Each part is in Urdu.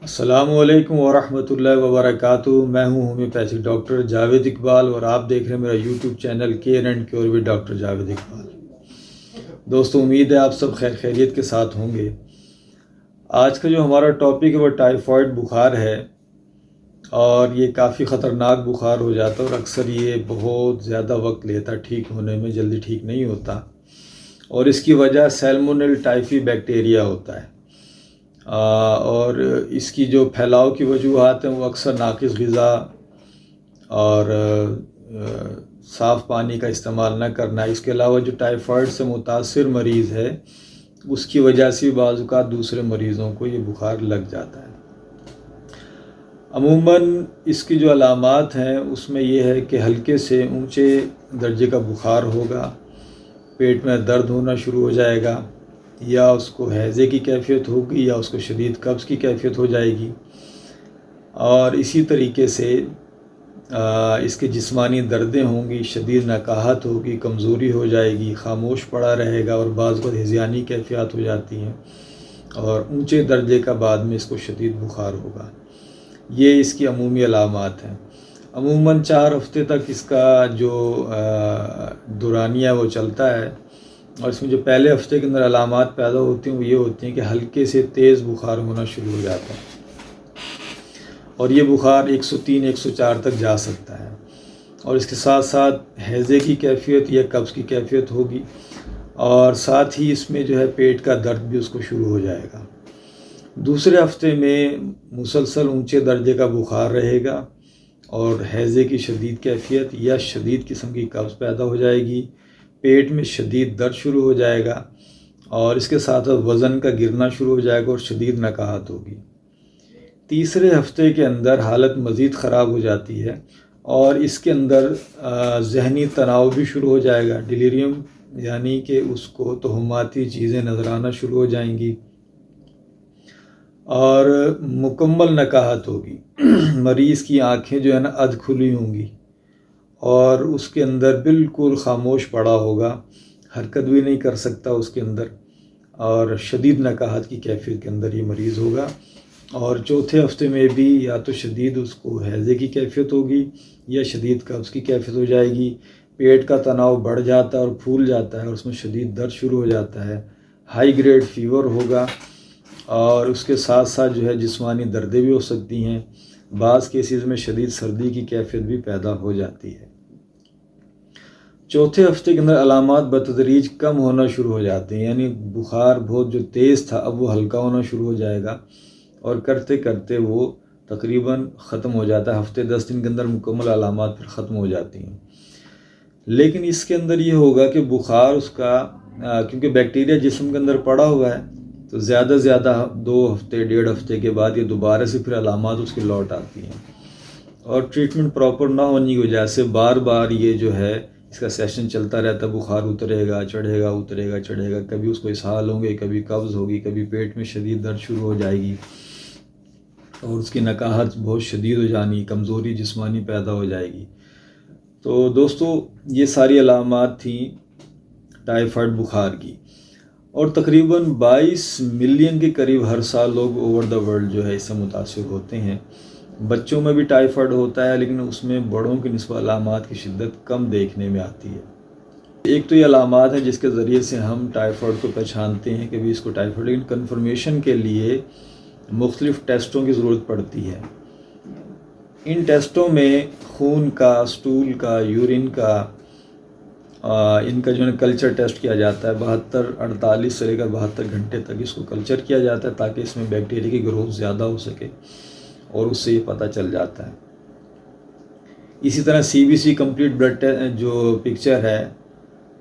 السلام علیکم ورحمۃ اللہ وبرکاتہ۔ میں ہوں ہومیوپیتھک ڈاکٹر جاوید اقبال اور آپ دیکھ رہے ہیں میرا YouTube channel care and cure with doctor Javed Iqbal. دوستو، امید ہے آپ سب خیر خیریت کے ساتھ ہوں گے۔ آج کا جو ہمارا ٹاپک ہے وہ ٹائیفائڈ بخار ہے، اور یہ کافی خطرناک بخار ہو جاتا ہے اور اکثر یہ بہت زیادہ وقت لیتا ہے ٹھیک ہونے میں، جلدی ٹھیک نہیں ہوتا، اور اس کی وجہ سیلمونیل ٹائفی بیکٹیریا ہوتا ہے۔ اور اس کی جو پھیلاؤ کی وجوہات ہیں وہ اکثر ناقص غذا اور صاف پانی کا استعمال نہ کرنا ہے۔ اس کے علاوہ جو ٹائیفائڈ سے متاثر مریض ہے اس کی وجہ سے بعض اوقات دوسرے مریضوں کو یہ بخار لگ جاتا ہے۔ عموماً اس کی جو علامات ہیں اس میں یہ ہے کہ ہلکے سے اونچے درجے کا بخار ہوگا، پیٹ میں درد ہونا شروع ہو جائے گا، یا اس کو ہیضے کی کیفیت ہوگی، یا اس کو شدید قبض کی کیفیت ہو جائے گی، اور اسی طریقے سے اس کے جسمانی دردیں ہوں گی، شدید نقاہت ہوگی، کمزوری ہو جائے گی، خاموش پڑا رہے گا، اور بعض وقت ہذیانی کیفیات ہو جاتی ہیں، اور اونچے درجے کا بعد میں اس کو شدید بخار ہوگا۔ یہ اس کی عمومی علامات ہیں۔ عموماً 4 ہفتے تک اس کا جو دورانیہ وہ چلتا ہے، اور اس میں جو پہلے ہفتے کے اندر علامات پیدا ہوتی ہیں وہ یہ ہوتی ہیں کہ ہلکے سے تیز بخار ہونا شروع ہو جاتا ہے، اور یہ بخار 103 104 تک جا سکتا ہے، اور اس کے ساتھ ساتھ ہیضے کی کیفیت یا قبض کی کیفیت ہوگی، اور ساتھ ہی اس میں جو ہے پیٹ کا درد بھی اس کو شروع ہو جائے گا۔ دوسرے ہفتے میں مسلسل اونچے درجے کا بخار رہے گا، اور ہیضے کی شدید کیفیت یا شدید قسم کی قبض پیدا ہو جائے گی، پیٹ میں شدید درد شروع ہو جائے گا، اور اس کے ساتھ وزن کا گرنا شروع ہو جائے گا اور شدید نقاہت ہوگی۔ تیسرے ہفتے کے اندر حالت مزید خراب ہو جاتی ہے، اور اس کے اندر ذہنی تناؤ بھی شروع ہو جائے گا، ڈیلیریم، یعنی کہ اس کو توہماتی چیزیں نظر آنا شروع ہو جائیں گی، اور مکمل نقاہت ہوگی۔ مریض کی آنکھیں جو ہے نا ادھ کھلی ہوں گی، اور اس کے اندر بالکل خاموش پڑا ہوگا، حرکت بھی نہیں کر سکتا اس کے اندر، اور شدید نقاہت کی کیفیت کے اندر یہ مریض ہوگا۔ اور چوتھے ہفتے میں بھی یا تو شدید اس کو ہیضے کی کیفیت ہوگی یا شدید قبض کی کیفیت ہو جائے گی، پیٹ کا تناؤ بڑھ جاتا ہے اور پھول جاتا ہے، اور اس میں شدید درد شروع ہو جاتا ہے، ہائی گریڈ فیور ہوگا، اور اس کے ساتھ ساتھ جو ہے جسمانی دردیں بھی ہو سکتی ہیں، بعض کیسز میں شدید سردی کی کیفیت بھی پیدا ہو جاتی ہے۔ چوتھے ہفتے کے اندر علامات بتدریج کم ہونا شروع ہو جاتے ہیں، یعنی بخار بہت جو تیز تھا اب وہ ہلکا ہونا شروع ہو جائے گا، اور کرتے کرتے وہ تقریباً ختم ہو جاتا ہے۔ ہفتے 10 دن کے اندر مکمل علامات پھر ختم ہو جاتی ہیں۔ لیکن اس کے اندر یہ ہوگا کہ بخار اس کا کیونکہ بیکٹیریا جسم کے اندر پڑا ہوا ہے، تو زیادہ 2 ہفتے 1.5 ہفتے کے بعد یہ دوبارہ سے پھر علامات اس کی لوٹ آتی ہیں، اور ٹریٹمنٹ پراپر نہ ہونے کی وجہ سے بار بار یہ جو ہے اس کا سیشن چلتا رہتا ہے، بخار اترے گا چڑھے گا، اترے گا چڑھے گا، کبھی اس کو اسہال ہوں گے، کبھی قبض ہوگی، کبھی پیٹ میں شدید درد شروع ہو جائے گی، اور اس کی نقاہت بہت شدید ہو جانی، کمزوری جسمانی پیدا ہو جائے گی۔ تو دوستو، یہ ساری علامات تھیں ٹائیفائڈ بخار کی، اور تقریباً 22 ملین کے قریب ہر سال لوگ اوور دا ورلڈ جو ہے اس سے متاثر ہوتے ہیں۔ بچوں میں بھی ٹائیفائڈ ہوتا ہے، لیکن اس میں بڑوں کی نسبت علامات کی شدت کم دیکھنے میں آتی ہے۔ ایک تو یہ علامات ہیں جس کے ذریعے سے ہم ٹائیفائڈ کو پہچانتے ہیں کہ بھی اس کو ٹائیفائڈ، لیکن کنفرمیشن کے لیے مختلف ٹیسٹوں کی ضرورت پڑتی ہے۔ ان ٹیسٹوں میں خون کا، سٹول کا، یورین کا، ان کا جو ہے کلچر ٹیسٹ کیا جاتا ہے، 48 سے لے کر 72 گھنٹے تک اس کو کلچر کیا جاتا ہے، تاکہ اس میں بیکٹیریا کی گروتھ زیادہ ہو سکے، اور اس سے یہ پتہ چل جاتا ہے۔ اسی طرح CBC کمپلیٹ بلڈ جو پکچر ہے،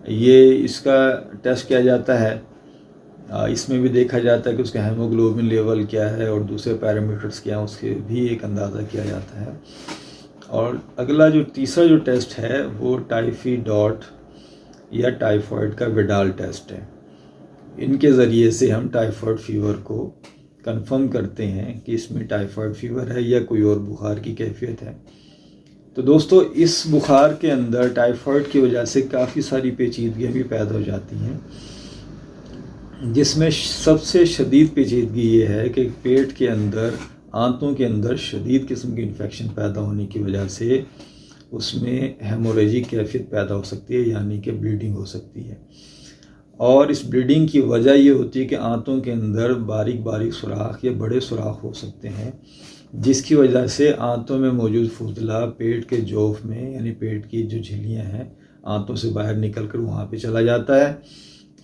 یہ اس کا ٹیسٹ کیا جاتا ہے، اس میں بھی دیکھا جاتا ہے کہ اس کا ہیموگلوبن لیول کیا ہے اور دوسرے پیرامیٹرز کیا ہیں، اس کے بھی ایک اندازہ کیا جاتا ہے۔ اور اگلا جو تیسرا جو ٹیسٹ ہے وہ ٹائفی ڈاٹ یا ٹائیفائڈ کا وڈال ٹیسٹ ہے۔ ان کے ذریعے سے ہم ٹائیفائڈ فیور کو کنفرم کرتے ہیں کہ اس میں ٹائیفائڈ فیور ہے یا کوئی اور بخار کی کیفیت ہے۔ تو دوستو، اس بخار کے اندر ٹائیفائڈ کی وجہ سے کافی ساری پیچیدگیاں بھی پیدا ہو جاتی ہیں۔ جس میں سب سے شدید پیچیدگی یہ ہے کہ پیٹ کے اندر آنتوں کے اندر شدید قسم کی انفیکشن پیدا ہونے کی وجہ سے اس میں ہیموریجک کیفیت پیدا ہو سکتی ہے، یعنی کہ بلیڈنگ ہو سکتی ہے۔ اور اس بلیڈنگ کی وجہ یہ ہوتی ہے کہ آنتوں کے اندر باریک باریک سوراخ یا بڑے سوراخ ہو سکتے ہیں، جس کی وجہ سے آنتوں میں موجود فضلہ پیٹ کے جوف میں، یعنی پیٹ کی جو جھلیاں ہیں، آنتوں سے باہر نکل کر وہاں پہ چلا جاتا ہے،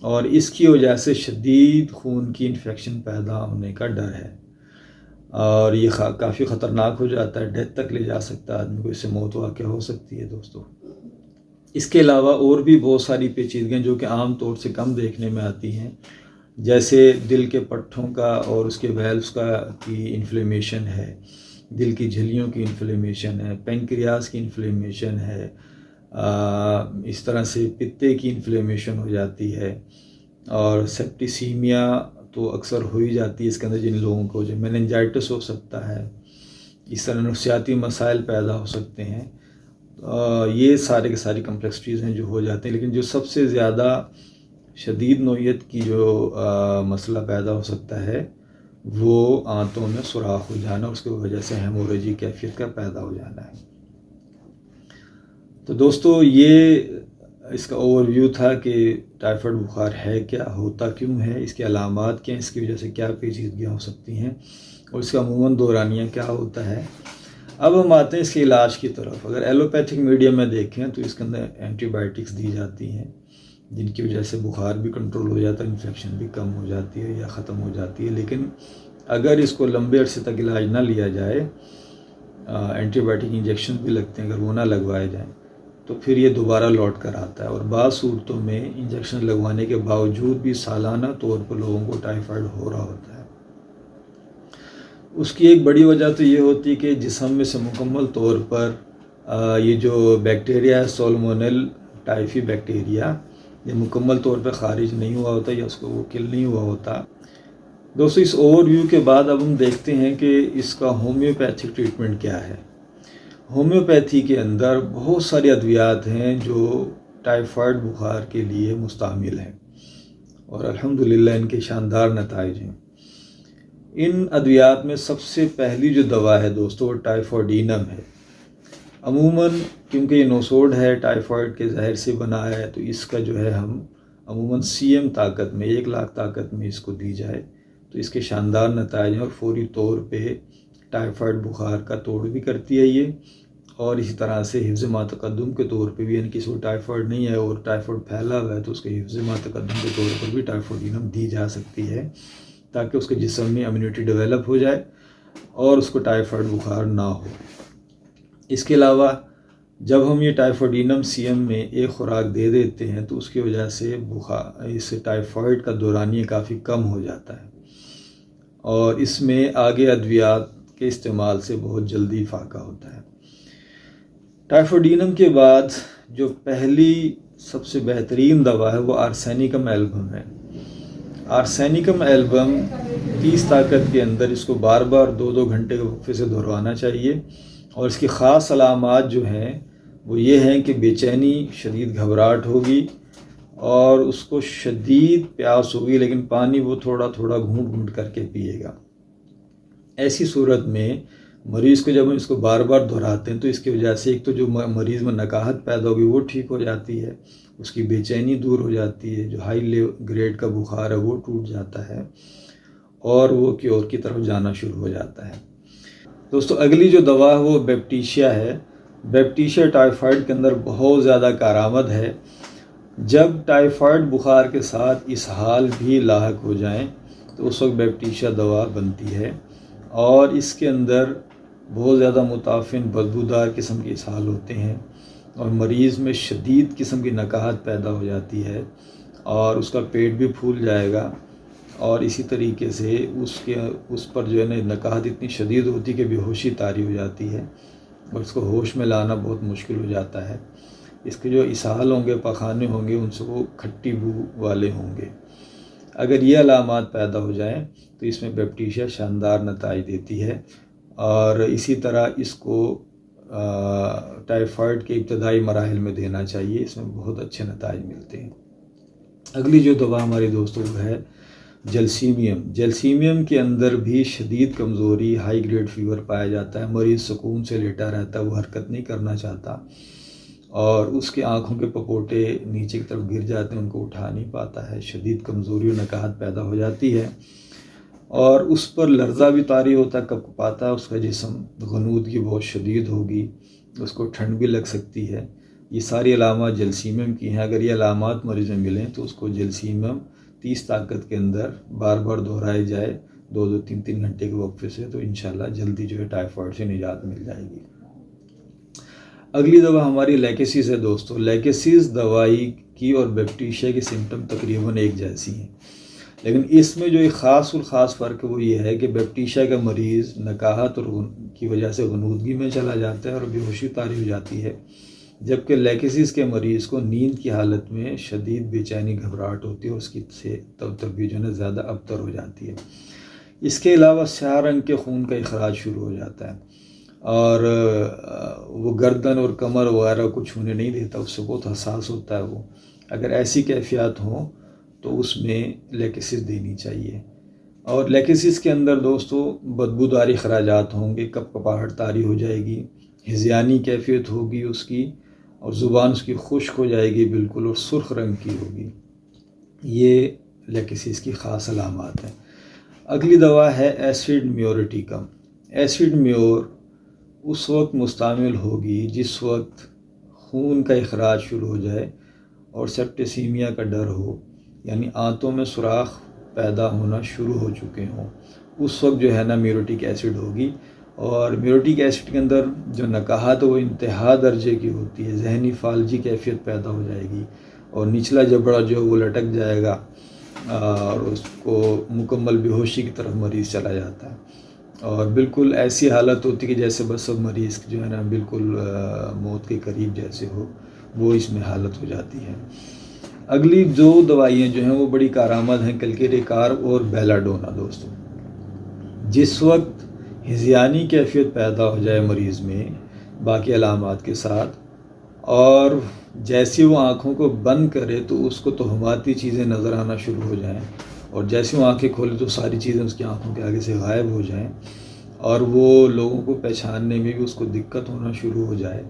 اور اس کی وجہ سے شدید خون کی انفیکشن پیدا ہونے کا ڈر ہے، اور یہ کافی خطرناک ہو جاتا ہے، ڈیتھ تک لے جا سکتا ہے آدمی کو، اس سے موت واقع ہو سکتی ہے دوستو۔ اس کے علاوہ اور بھی بہت ساری پیچیدگیاں جو کہ عام طور سے کم دیکھنے میں آتی ہیں، جیسے دل کے پٹھوں کا اور اس کے ویلوز کی انفلیمیشن ہے، دل کی جھلیوں کی انفلیمیشن ہے، پینکریاس کی انفلیمیشن ہے، اس طرح سے پتے کی انفلیمیشن ہو جاتی ہے، اور سیپٹیسیمیا تو اکثر ہو ہی جاتی ہے اس کے اندر جن لوگوں کو، جو میننجائٹس ہو سکتا ہے، اس طرح نفسیاتی مسائل پیدا ہو سکتے ہیں۔ یہ سارے کے ساری کمپلیکسٹیز ہیں جو ہو جاتے ہیں، لیکن جو سب سے زیادہ شدید نوعیت کی جو مسئلہ پیدا ہو سکتا ہے وہ آنتوں میں سوراخ ہو جانا، اس کی وجہ سے ہیموریجک کیفیت کا پیدا ہو جانا ہے۔ تو دوستو یہ اس کا اوور ویو تھا کہ ٹائیفائڈ بخار ہے کیا، ہوتا کیوں ہے، اس کے علامات کیا ہیں، اس کی وجہ سے کیا پیچیدگیاں ہو سکتی ہیں، اور اس کا عموماً دورانیہ کیا ہوتا ہے۔ اب ہم آتے ہیں اس کے علاج کی طرف۔ اگر ایلوپیتھک میڈیم میں دیکھیں تو اس کے اندر اینٹی بائیوٹکس دی جاتی ہیں، جن کی وجہ سے بخار بھی کنٹرول ہو جاتا ہے، انفیکشن بھی کم ہو جاتی ہے یا ختم ہو جاتی ہے۔ لیکن اگر اس کو لمبے عرصے تک علاج نہ لیا جائے، اینٹی بائیوٹک انجیکشن بھی لگتے ہیں، اگر وہ نہ لگوائے جائیں تو پھر یہ دوبارہ لوٹ کر آتا ہے، اور بعض صورتوں میں انجیکشن لگوانے کے باوجود بھی سالانہ طور پر لوگوں کو ٹائیفائڈ ہو رہا ہوتا ہے۔ اس کی ایک بڑی وجہ تو یہ ہوتی ہے کہ جسم میں سے مکمل طور پر یہ جو بیکٹیریا ہے، سالمونیل ٹائفی بیکٹیریا، یہ مکمل طور پہ خارج نہیں ہوا ہوتا یا اس کو وہ کل نہیں ہوا ہوتا۔ دوستو اس اوور ویو کے بعد اب ہم دیکھتے ہیں کہ اس کا ہومیوپیتھک ٹریٹمنٹ کیا ہے۔ ہومیوپیتھی کے اندر بہت ساری ادویات ہیں جو ٹائیفائڈ بخار کے لیے مستعمل ہیں، اور الحمدللہ ان کے شاندار نتائج ہیں۔ ان ادویات میں سب سے پہلی جو دوا ہے دوستو وہ ٹائیفوڈینم ہے۔ عموماً کیونکہ یہ نوسوڈ ہے، ٹائیفائڈ کے زہر سے بنا ہے، تو اس کا جو ہے ہم عموماً CM طاقت میں 1 لاکھ طاقت میں اس کو دی جائے تو اس کے شاندار نتائج ہیں، اور فوری طور پہ ٹائیفائڈ بخار کا توڑ بھی کرتی ہے یہ، اور اسی طرح سے حفظ ماتقدم کے طور پہ بھی، یعنی کسی کو ٹائیفائڈ نہیں ہے اور ٹائیفائڈ پھیلا ہوا ہے تو اس کے حفظ ماتقدم کے طور پر بھی ٹائیفوڈینم دی جا سکتی ہے، تاکہ اس کے جسم میں امیونٹی ڈیولپ ہو جائے اور اس کو ٹائیفائڈ بخار نہ ہو۔ اس کے علاوہ جب ہم یہ ٹائیفوڈینم CM میں ایک خوراک دے دیتے ہیں تو اس کی وجہ سے اس ٹائیفائڈ کا دورانیہ کافی کم ہو جاتا ہے، اور اس میں آگے ادویات کے استعمال سے بہت جلدی فاقہ ہوتا ہے۔ ٹائیفوڈینم کے بعد جو پہلی سب سے بہترین دوا ہے وہ آرسینیکم ایلبم ہے۔ آرسینیکم ایلبم 30 طاقت کے اندر اس کو بار بار 2-2 گھنٹے کے وقفے سے دہرانا چاہیے، اور اس کی خاص علامات جو ہیں وہ یہ ہیں کہ بے چینی، شدید گھبراہٹ ہوگی، اور اس کو شدید پیاس ہوگی، لیکن پانی وہ تھوڑا تھوڑا گھونٹ گھونٹ کر کے پیے گا۔ ایسی صورت میں مریض کو جب ہم اس کو بار بار دہراتے ہیں تو اس کی وجہ سے ایک تو جو مریض میں نکاہت پیدا ہوگی وہ ٹھیک ہو جاتی ہے، اس کی بے چینی دور ہو جاتی ہے، جو ہائی گریڈ کا بخار ہے وہ ٹوٹ جاتا ہے، اور وہ کیور کی طرف جانا شروع ہو جاتا ہے۔ دوستو اگلی جو دوا ہے وہ بیپٹیشیا ہے۔ بیپٹیشیا ٹائیفائڈ کے اندر بہت زیادہ کارآمد ہے۔ جب ٹائیفائڈ بخار کے ساتھ اسہال بھی لاحق ہو جائیں تو اس وقت بیپٹیشیا دوا بنتی ہے، اور اس کے اندر بہت زیادہ متعفن بدبودار قسم کے اسہال ہوتے ہیں، اور مریض میں شدید قسم کی نکاہت پیدا ہو جاتی ہے، اور اس کا پیٹ بھی پھول جائے گا، اور اسی طریقے سے اس پر جو ہے نا نکاہت اتنی شدید ہوتی کہ بے ہوشی طاری ہو جاتی ہے، اور اس کو ہوش میں لانا بہت مشکل ہو جاتا ہے۔ اس کے جو اسہال ہوں گے، پخانے ہوں گے، ان سے وہ کھٹی بو والے ہوں گے۔ اگر یہ علامات پیدا ہو جائیں تو اس میں بیپٹیشیا شاندار نتائج دیتی ہے، اور اسی طرح اس کو ٹائیفائڈ کے ابتدائی مراحل میں دینا چاہیے، اس میں بہت اچھے نتائج ملتے ہیں۔ اگلی جو دوا ہماری دوستوں ہے جلسیمیم کے اندر بھی شدید کمزوری، ہائی گریڈ فیور پایا جاتا ہے، مریض سکون سے لیٹا رہتا ہے، وہ حرکت نہیں کرنا چاہتا، اور اس کے آنکھوں کے پپوٹے نیچے کی طرف گر جاتے ہیں، ان کو اٹھا نہیں پاتا ہے، شدید کمزوری اور نکاہت پیدا ہو جاتی ہے، اور اس پر لرزہ بھی طاری ہوتا ہے، کپکپاتا ہے اس کا جسم، غنودگی بہت شدید ہوگی، اس کو ٹھنڈ بھی لگ سکتی ہے۔ یہ ساری علامات جلسیمیم کی ہیں۔ اگر یہ علامات مریض میں ملیں تو اس کو جلسیمیم 30 طاقت کے اندر بار بار دہرائے جائے 2-3 گھنٹے کے وقفے سے، تو انشاءاللہ جلدی جو ہے ٹائیفائڈ سے نجات مل جائے گی۔ اگلی دوا ہماری لیکسیس ہے دوستو۔ لیکسیس دوائی کی اور بیپٹیشیا کی سمٹم تقریباً ایک جیسی ہیں، لیکن اس میں جو ایک خاص فرق ہے وہ یہ ہے کہ بیپٹیشیا کا مریض نکاہت اور کی وجہ سے غنودگی میں چلا جاتا ہے اور بے ہوشی طاری ہو جاتی ہے، جبکہ لیکسیس کے مریض کو نیند کی حالت میں شدید بے چینی گھبراہٹ ہوتی ہے اور اس کی طبیعت جو ہے زیادہ ابتر ہو جاتی ہے۔ اس کے علاوہ سیاہ رنگ کے خون کا اخراج شروع ہو جاتا ہے، اور وہ گردن اور کمر وغیرہ کو چھونے نہیں دیتا، اس سے بہت حساس ہوتا ہے وہ۔ اگر ایسی کیفیات ہوں تو اس میں لیکسیس دینی چاہیے۔ اور لیکسیس کے اندر دوستو بدبودار اخراجات ہوں گے، کپکپاہٹ طاری ہو جائے گی، ہذیانی کیفیت ہوگی اس کی، اور زبان اس کی خشک ہو جائے گی بالکل، اور سرخ رنگ کی ہوگی۔ یہ لیکسیس کی خاص علامات ہیں۔ اگلی دوا ہے ایسڈ میورٹیکم۔ ایسڈ میور اس وقت مستعمل ہوگی جس وقت خون کا اخراج شروع ہو جائے اور سیپٹیسیمیا کا ڈر ہو، یعنی آنتوں میں سوراخ پیدا ہونا شروع ہو چکے ہوں، اس وقت جو ہے نا میورٹک ایسڈ ہوگی۔ اور میورٹک ایسڈ کے اندر جو نکاہت وہ انتہا درجے کی ہوتی ہے، ذہنی فالجی کیفیت پیدا ہو جائے گی، اور نچلا جبڑا جو ہے وہ لٹک جائے گا، اور اس کو مکمل بے ہوشی کی طرف مریض چلا جاتا ہے، اور بالکل ایسی حالت ہوتی ہے کہ جیسے بس اب مریض جو ہے نا بالکل موت کے قریب جیسے ہو، وہ اس میں حالت ہو جاتی ہے۔ اگلی دو دوائیاں جو ہیں وہ بڑی کارآمد ہیں، کیلکیریکار اور بیلاڈونا دوستوں۔ جس وقت ہذیانی کیفیت پیدا ہو جائے مریض میں باقی علامات کے ساتھ، اور جیسی وہ آنکھوں کو بند کرے تو اس کو توہماتی چیزیں نظر آنا شروع ہو جائیں، اور جیسی وہ آنکھیں کھولے تو ساری چیزیں اس کی آنکھوں کے آگے سے غائب ہو جائیں، اور وہ لوگوں کو پہچاننے میں بھی اس کو دقت ہونا شروع ہو جائے،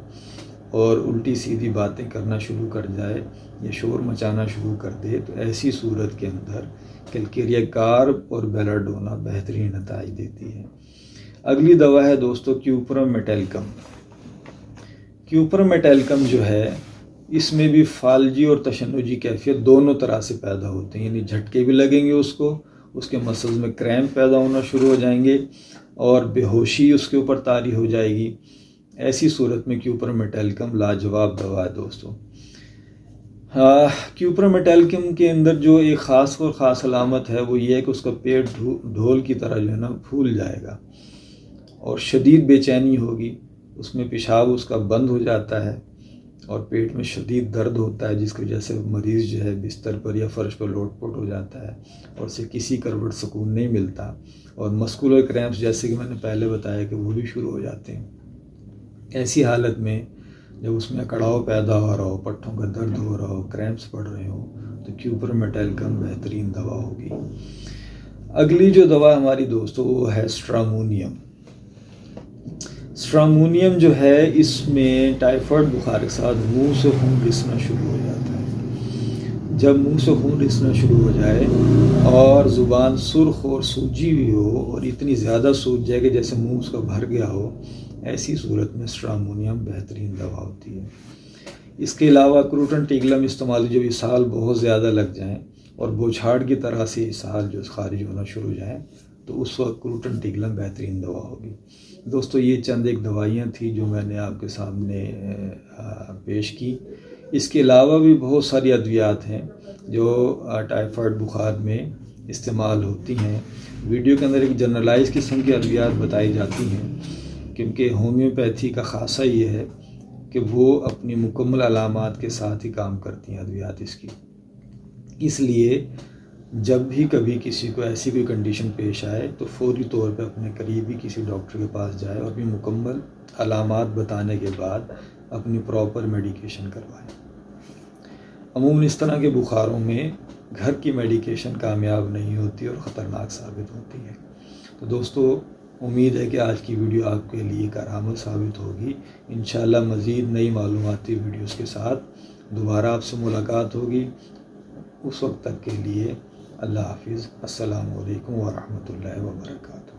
اور الٹی سیدھی باتیں کرنا شروع کر جائے یا شور مچانا شروع کر دے، تو ایسی صورت کے اندر کیلکیریکار اور بیلاڈونا بہترین نتائج دیتی ہے۔ اگلی دوا ہے دوستو کیوپرم میٹیلکم۔ کیوپرم میٹیلکم جو ہے اس میں بھی فالجی اور تشنجی کیفیت دونوں طرح سے پیدا ہوتے ہیں، یعنی جھٹکے بھی لگیں گے اس کو، اس کے مسلز میں کریمپ پیدا ہونا شروع ہو جائیں گے، اور بے ہوشی اس کے اوپر طاری ہو جائے گی۔ ایسی صورت میں کیوپرم میٹیلکم لاجواب دوا ہے دوستو۔ کیوپرم میٹیلکم کے اندر جو ایک خاص علامت ہے وہ یہ ہے کہ اس کا پیٹ ڈھول کی طرح جو ہے نا پھول جائے گا، اور شدید بے چینی ہوگی، اس میں پیشاب اس کا بند ہو جاتا ہے، اور پیٹ میں شدید درد ہوتا ہے، جس کی وجہ سے مریض جو ہے بستر پر یا فرش پر لوٹ پوٹ ہو جاتا ہے، اور اسے کسی کروٹ سکون نہیں ملتا، اور مسکولر کریمپس جیسے کہ میں نے پہلے بتایا کہ وہ بھی شروع ہو جاتے ہیں۔ ایسی حالت میں جب اس میں اکڑاؤ پیدا ہو رہا ہو، پٹھوں کا درد ہو رہا ہو، کریمپس پڑ رہے ہوں، تو کیوپرم میٹیلکم بہترین دوا ہوگی۔ اگلی جو دوا ہماری دوستو وہ ہے اسٹرامونیم۔ اسٹرامونیم جو ہے اس میں ٹائیفائڈ بخار کے ساتھ منہ سے خون رسنا شروع ہو جاتا ہے۔ جب منہ سے خون رسنا شروع ہو جائے اور زبان سرخ اور سوجی ہوئی ہو، اور اتنی زیادہ سوج جائے کہ جیسے منہ اس کا بھر گیا ہو، ایسی صورت میں اسٹرامونیم بہترین دوا ہوتی ہے۔ اس کے علاوہ کروٹن ٹیگلم استعمال جب اسہال بہت زیادہ لگ جائیں اور بوچھاڑ کی طرح سے اسہال جو خارج ہونا شروع ہو جائیں، تو اس وقت کروٹن ٹیگلم بہترین دوا ہوگی۔ دوستو یہ چند ایک دوائیاں تھیں جو میں نے آپ کے سامنے پیش کی۔ اس کے علاوہ بھی بہت ساری ادویات ہیں جو ٹائیفائڈ بخار میں استعمال ہوتی ہیں۔ ویڈیو کے اندر ایک جنرلائز قسم کی ادویات بتائی جاتی ہیں، کیونکہ ہومیوپیتھی کا خاصہ یہ ہے کہ وہ اپنی مکمل علامات کے ساتھ ہی کام کرتی ہیں ادویات اس کی۔ اس لیے جب بھی کبھی کسی کو ایسی کوئی کنڈیشن پیش آئے تو فوری طور پہ اپنے قریبی کسی ڈاکٹر کے پاس جائے، اور بھی مکمل علامات بتانے کے بعد اپنی پراپر میڈیکیشن کروائے۔ عموماً اس طرح کے بخاروں میں گھر کی میڈیکیشن کامیاب نہیں ہوتی اور خطرناک ثابت ہوتی ہے۔ تو دوستو، امید ہے کہ آج کی ویڈیو آپ کے لیے کارآمد ثابت ہوگی۔ انشاءاللہ مزید نئی معلوماتی ویڈیوز کے ساتھ دوبارہ آپ سے ملاقات ہوگی۔ اس وقت تک کے لیے اللہ حافظ۔ السلام علیکم ورحمۃ اللہ وبرکاتہ۔